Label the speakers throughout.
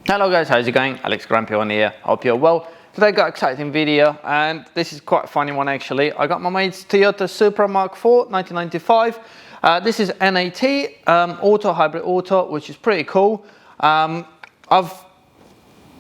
Speaker 1: Hello guys, how's it going? AlexTheGrumpyOne here. Hope you're well. Today I got an exciting video and this is quite a funny one actually. I got my mate's Toyota Supra Mark 4 1995. This is NA-T auto, hybrid auto, which is pretty cool. I've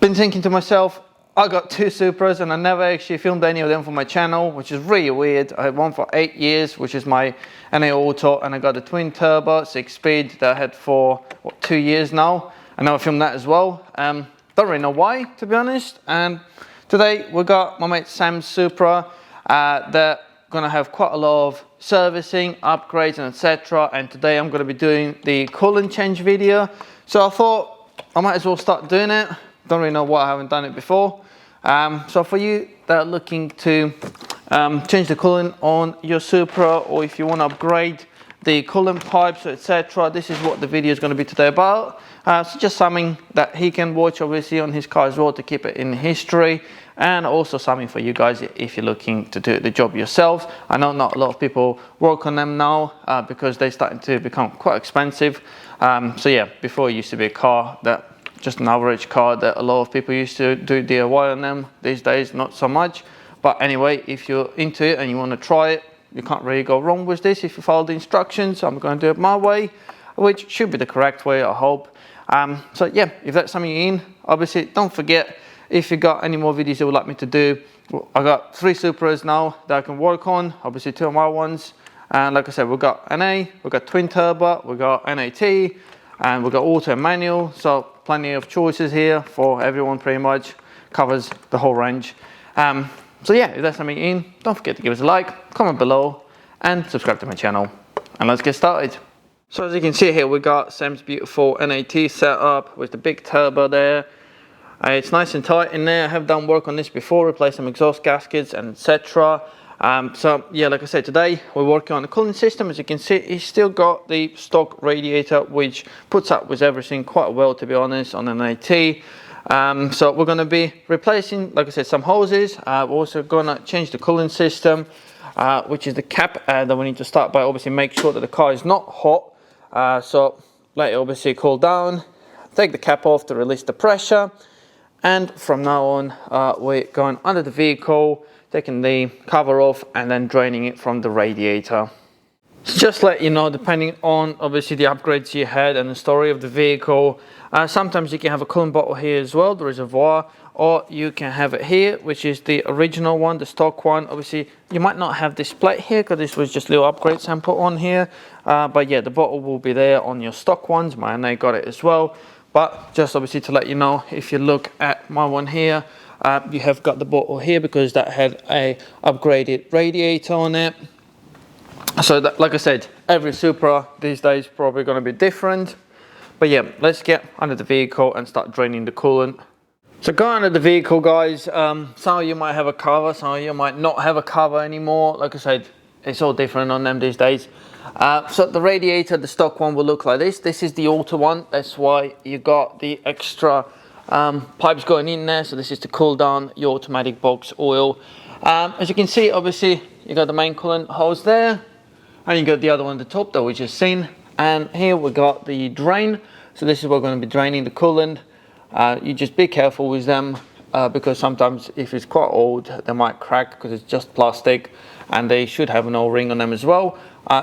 Speaker 1: been thinking to myself, I got two Supras and I never actually filmed any of them for my channel, which is really weird. I had one for 8 years, which is my NA Auto, and I got a twin turbo 6-speed that I had for 2 years now. I never filmed that as well. Don't really know why, to be honest. And today we got my mate Sam's Supra. They're gonna have quite a lot of servicing, upgrades, and etc. And today I'm gonna be doing the coolant change video. So I thought I might as well start doing it. Don't really know why I haven't done it before. So for you that are looking to change the coolant on your Supra, or if you want to upgrade the coolant pipes, etc., this is what the video is going to be today about. So just something that he can watch obviously on his car as well to keep it in history, and also something for you guys if you're looking to do the job yourselves. I know not a lot of people work on them now because they're starting to become quite expensive. So yeah, before it used to be a car that just an average car that a lot of people used to do DIY on them. These days not so much, but anyway, if you're into it and you want to try it, you can't really go wrong with this if you follow the instructions. I'm going to do it my way, which should be the correct way, I hope. So yeah, if that's something you're in, obviously don't forget, if you got any more videos you would like me to do, I got 3 Supras now that I can work on, obviously 2 of my ones, and like I said, we've got NA, we've got twin turbo, we've got NA-T, and we've got auto and manual, so plenty of choices here for everyone, pretty much covers the whole range. So yeah, if that's something in, don't forget to give us a like, comment below, and subscribe to my channel. And let's get started. So as you can see here, we got Sam's beautiful NA-T setup with the big turbo there. It's nice and tight in there. I have done work on this before, replaced some exhaust gaskets and etc. So yeah, like I said, today we're working on the cooling system. As you can see, it's still got the stock radiator, which puts up with everything quite well, to be honest, on an NA-T. So we're going to be replacing, like I said, some hoses. We're also going to change the cooling system, which is the cap that we need to start by obviously make sure that the car is not hot. So let it obviously cool down, take the cap off to release the pressure, and from now on we're going under the vehicle, taking the cover off and then draining it from the radiator. So just let you know, depending on obviously the upgrades you had and the story of the vehicle, sometimes you can have a coolant bottle here as well, the reservoir, or you can have it here, which is the original one, the stock one. Obviously you might not have this plate here because this was just little upgrades I put on here, but yeah, the bottle will be there on your stock ones. My NA got it as well, but just obviously to let you know, if you look at my one here, you have got the bottle here because that had a upgraded radiator on it. So that, like I said, every Supra these days probably going to be different. But yeah, let's get under the vehicle and start draining the coolant. So go under the vehicle, guys. Some of you might have a cover, some of you might not have a cover anymore. Like I said, it's all different on them these days. So the radiator, the stock one, will look like this. This is the auto one. That's why you got the extra pipes going in there. So this is to cool down your automatic box oil. As you can see, obviously you got the main coolant hose there, and you got the other one at the top that we just seen. And here we got the drain. So this is where we're going to be draining the coolant. You just be careful with them because sometimes if it's quite old, they might crack because it's just plastic, and they should have an O-ring on them as well.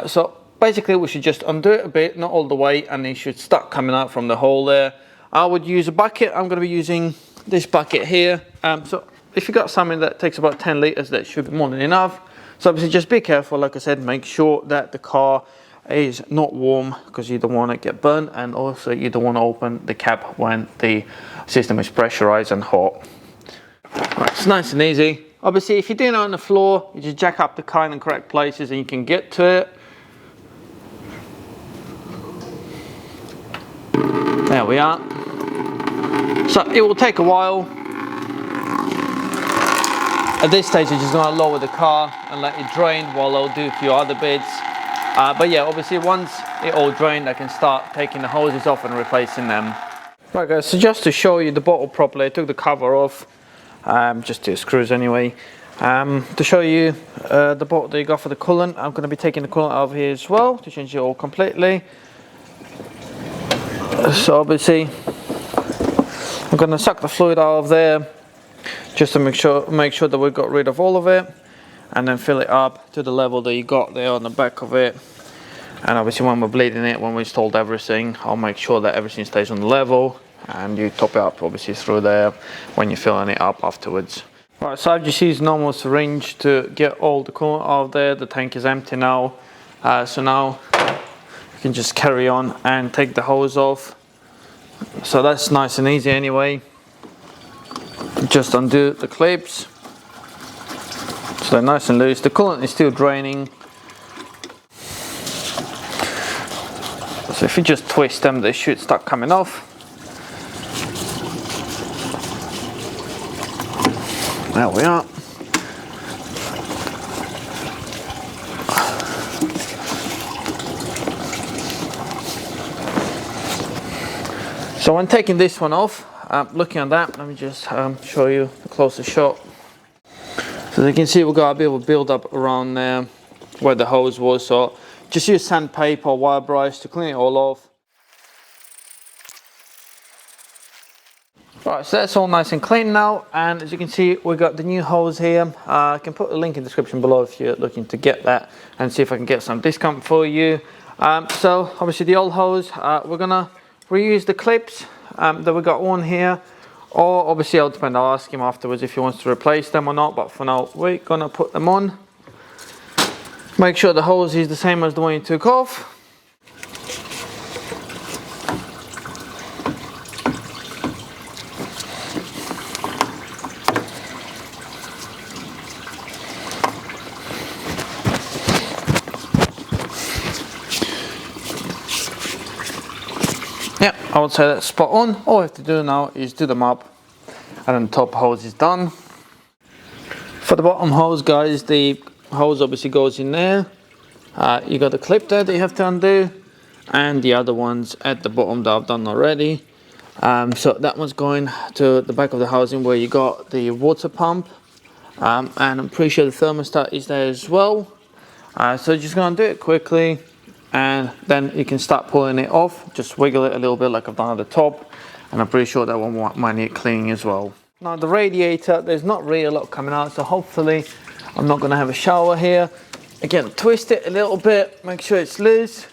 Speaker 1: So basically we should just undo it a bit, not all the way, and it should start coming out from the hole there. I would use a bucket. I'm going to be using this bucket here. So if you got something that takes about 10 litres, that should be more than enough. So obviously just be careful, like I said, make sure that the car is not warm because you don't want to get burnt, and also you don't want to open the cap when the system is pressurized and hot. Right, it's nice and easy. Obviously if you're doing it on the floor, you just jack up the car in the correct places and you can get to it. There we are. So it will take a while. At this stage you're just going to lower the car and let it drain while I'll do a few other bits. But yeah, obviously once it all drained, I can start taking the hoses off and replacing them. Right guys, so just to show you the bottle properly, I took the cover off, just 2 screws anyway. To show you the bottle that you got for the coolant, I'm going to be taking the coolant out of here as well to change it all completely. So obviously I'm going to suck the fluid out of there just to make sure that we got rid of all of it, and then fill it up to the level that you got there on the back of it. And obviously when we're bleeding it, when we installed everything, I'll make sure that everything stays on the level, and you top it up obviously through there when you're filling it up afterwards. Right, so I've just used normal syringe to get all the coolant out of there. The tank is empty now, so now you can just carry on and take the hose off. So that's nice and easy anyway. Just undo the clips so they're nice and loose. The coolant is still draining, so if you just twist them, they should start coming off. There we are. So when taking this one off, looking at that, let me just show you the closer shot. So as you can see, we've got a bit of a build up around there where the hose was, so just use sandpaper or wire brush to clean it all off. Right, so that's all nice and clean now, and as you can see, we got the new hose here. I can put a link in the description below if you're looking to get that, and see if I can get some discount for you. So obviously the old hose, we're gonna reuse the clips that we got on here, or obviously it'll depend. I'll ask him afterwards if he wants to replace them or not, but for now we're gonna put them on. Make sure the hose is the same as the one you took off. Yeah, I would say that's spot on. All we have to do now is do them up, and then the top hose is done. For the bottom hose, guys, the hose obviously goes in there. You got the clip there that you have to undo, and the other ones at the bottom that I've done already. So that one's going to the back of the housing where you got the water pump, and I'm pretty sure the thermostat is there as well. So just gonna do it quickly, and then you can start pulling it off. Just wiggle it a little bit like I've done at the top, and I'm pretty sure that one might need cleaning as well. Now the radiator, there's not really a lot coming out, so hopefully I'm not going to have a shower here. Again, twist it a little bit, make sure it's loose,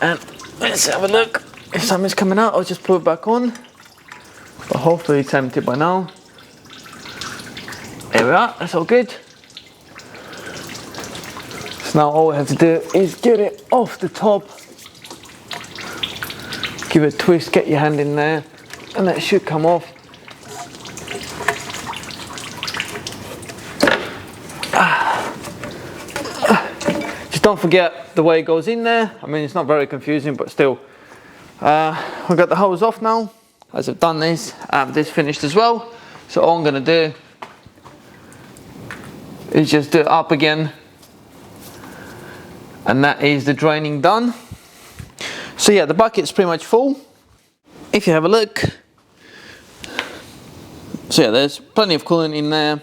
Speaker 1: and let's have a look. If something's coming out, I'll just put it back on, but hopefully it's empty by now. There we are, that's all good. So now all we have to do is get it off the top, give it a twist, get your hand in there, and that should come off. Just don't forget the way it goes in there. I mean, it's not very confusing, but still. We've got the hose off now. As I've done this, this finished as well. So all I'm gonna do is just do it up again, and that is the draining done. So yeah, the bucket's pretty much full. If you have a look, so yeah, there's plenty of coolant in there.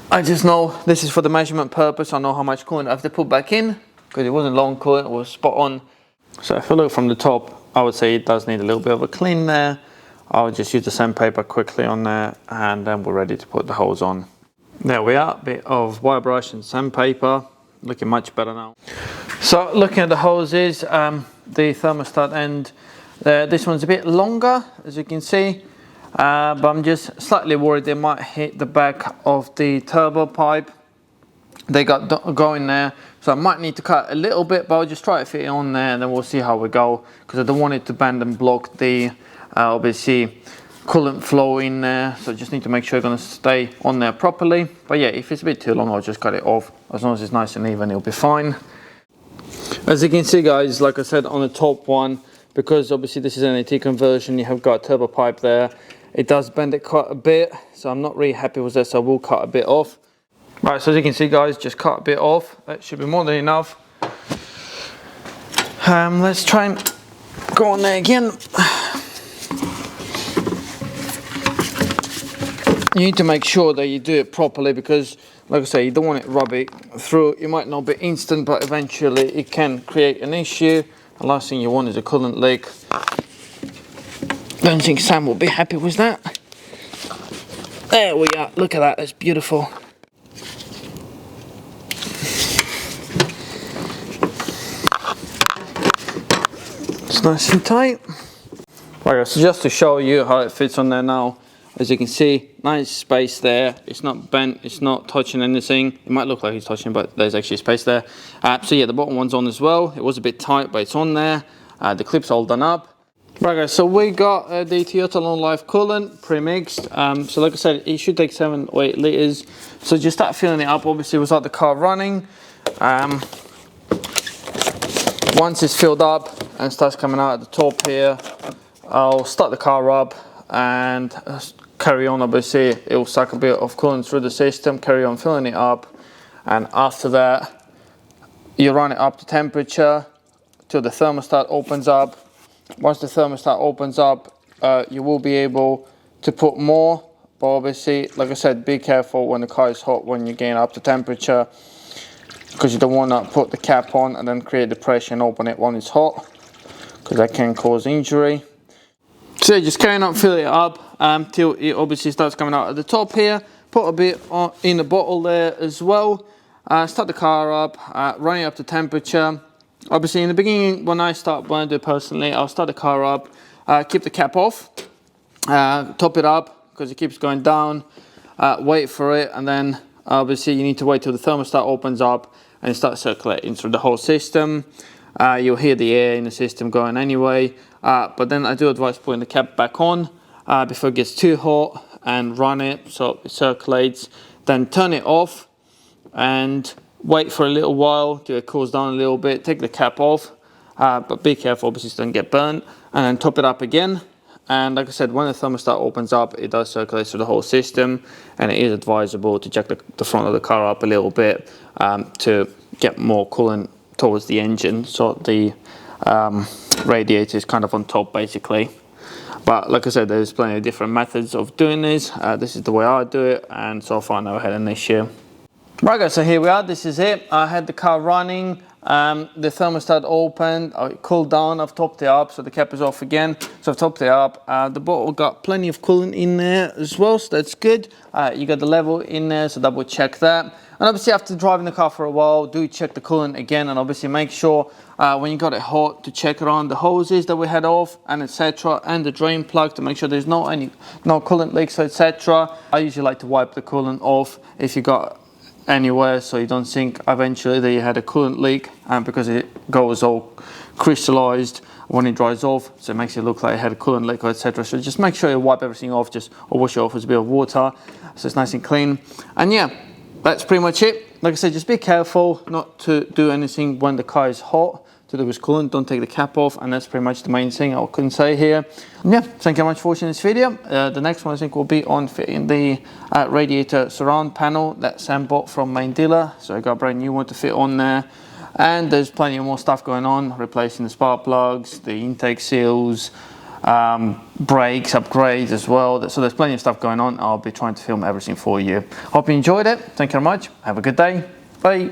Speaker 1: I just know this is for the measurement purpose. I know how much coolant I have to put back in, because it wasn't long coolant, it was spot on. So if I look from the top, I would say it does need a little bit of a clean there. I'll just use the sandpaper quickly on there, and then we're ready to put the hose on. There we are, a bit of wire brush and sandpaper, looking much better now. So looking at the hoses, the thermostat end, this one's a bit longer, as you can see, but I'm just slightly worried they might hit the back of the turbo pipe they got going there. So I might need to cut a little bit, but I'll just try to fit it on there, and then we'll see how we go, because I don't want it to bend and block the obviously coolant flow in there. So just need to make sure it's going to stay on there properly. But yeah, if it's a bit too long, I'll just cut it off. As long as it's nice and even, it'll be fine. As you can see, guys, like I said on the top one, because obviously this is an NA-T conversion, you have got a turbo pipe there. It does bend it quite a bit, so I'm not really happy with this, so I will cut a bit off. Right, so as you can see, guys, just cut a bit off. That should be more than enough. Let's try and go on there again. You need to make sure that you do it properly, because like I say, you don't want it rubbing through. It might not be instant, but eventually it can create an issue. The last thing you want is a coolant leak. Don't think Sam will be happy with that. There we are, look at that, that's beautiful. It's nice and tight. Right, so just to show you how it fits on there now, as you can see, nice space there. It's not bent, it's not touching anything. It might look like it's touching, but there's actually space there. So yeah, the bottom one's on as well. It was a bit tight, but it's on there. The clip's all done up. Right guys, so we got the Toyota Long Life coolant pre-mixed. So like I said, it should take 7 or 8 litres. So just start filling it up, obviously without the car running. Once it's filled up and starts coming out at the top here, I'll start the car up and carry on. Obviously it will suck a bit of coolant through the system, carry on filling it up, and after that you run it up to temperature till the thermostat opens up. Once the thermostat opens up, you will be able to put more, but obviously, like I said, be careful when the car is hot when you're getting up to temperature, because you don't want to put the cap on and then create the pressure and open it when it's hot, because that can cause injury. So yeah, just carrying on, fill it up till it obviously starts coming out at the top here. Put a bit in the bottle there as well. Start the car up, run it up to temperature. Obviously in the beginning, when I do it personally, I'll start the car up, keep the cap off, top it up because it keeps going down, wait for it, and then obviously you need to wait till the thermostat opens up and start circulating through the whole system. You'll hear the air in the system going anyway, but then I do advise putting the cap back on before it gets too hot and run it so it circulates. Then turn it off and wait for a little while till it cools down a little bit. Take the cap off, but be careful obviously so it doesn't get burnt, and then top it up again. And like I said, when the thermostat opens up, it does circulate through the whole system, and it is advisable to jack the front of the car up a little bit to get more coolant towards the engine, so the radiator is kind of on top basically. But like I said, there's plenty of different methods of doing this. This is the way I do it, and so far I never had an issue. Right guys, so here we are, this is it. I had the car running, the thermostat opened, I cooled down, I've topped it up, so the cap is off again. So I've topped it up, the bottle got plenty of coolant in there as well, so that's good. You got the level in there, so double check that. And obviously after driving the car for a while, do check the coolant again, and obviously make sure when you got it hot to check around the hoses that we had off and etc, and the drain plug to make sure there's no coolant leaks etc. I usually like to wipe the coolant off if you got anywhere, so you don't think eventually that you had a coolant leak, because it goes all crystallized when it dries off, so it makes it look like it had a coolant leak etc. So just make sure you wipe everything off, or wash it off with a bit of water so it's nice and clean. And yeah, that's pretty much it. Like I said, just be careful not to do anything when the car is hot to do with coolant. Don't take the cap off, and that's pretty much the main thing I can say here. And yeah, thank you very much for watching this video. The next one I think will be on fitting the radiator surround panel that Sam bought from main dealer, so I got a brand new one to fit on there. And there's plenty of more stuff going on, replacing the spark plugs, the intake seals, brakes upgrades as well. So there's plenty of stuff going on. I'll be trying to film everything for you. Hope you enjoyed it. Thank you very much. Have a good day. Bye.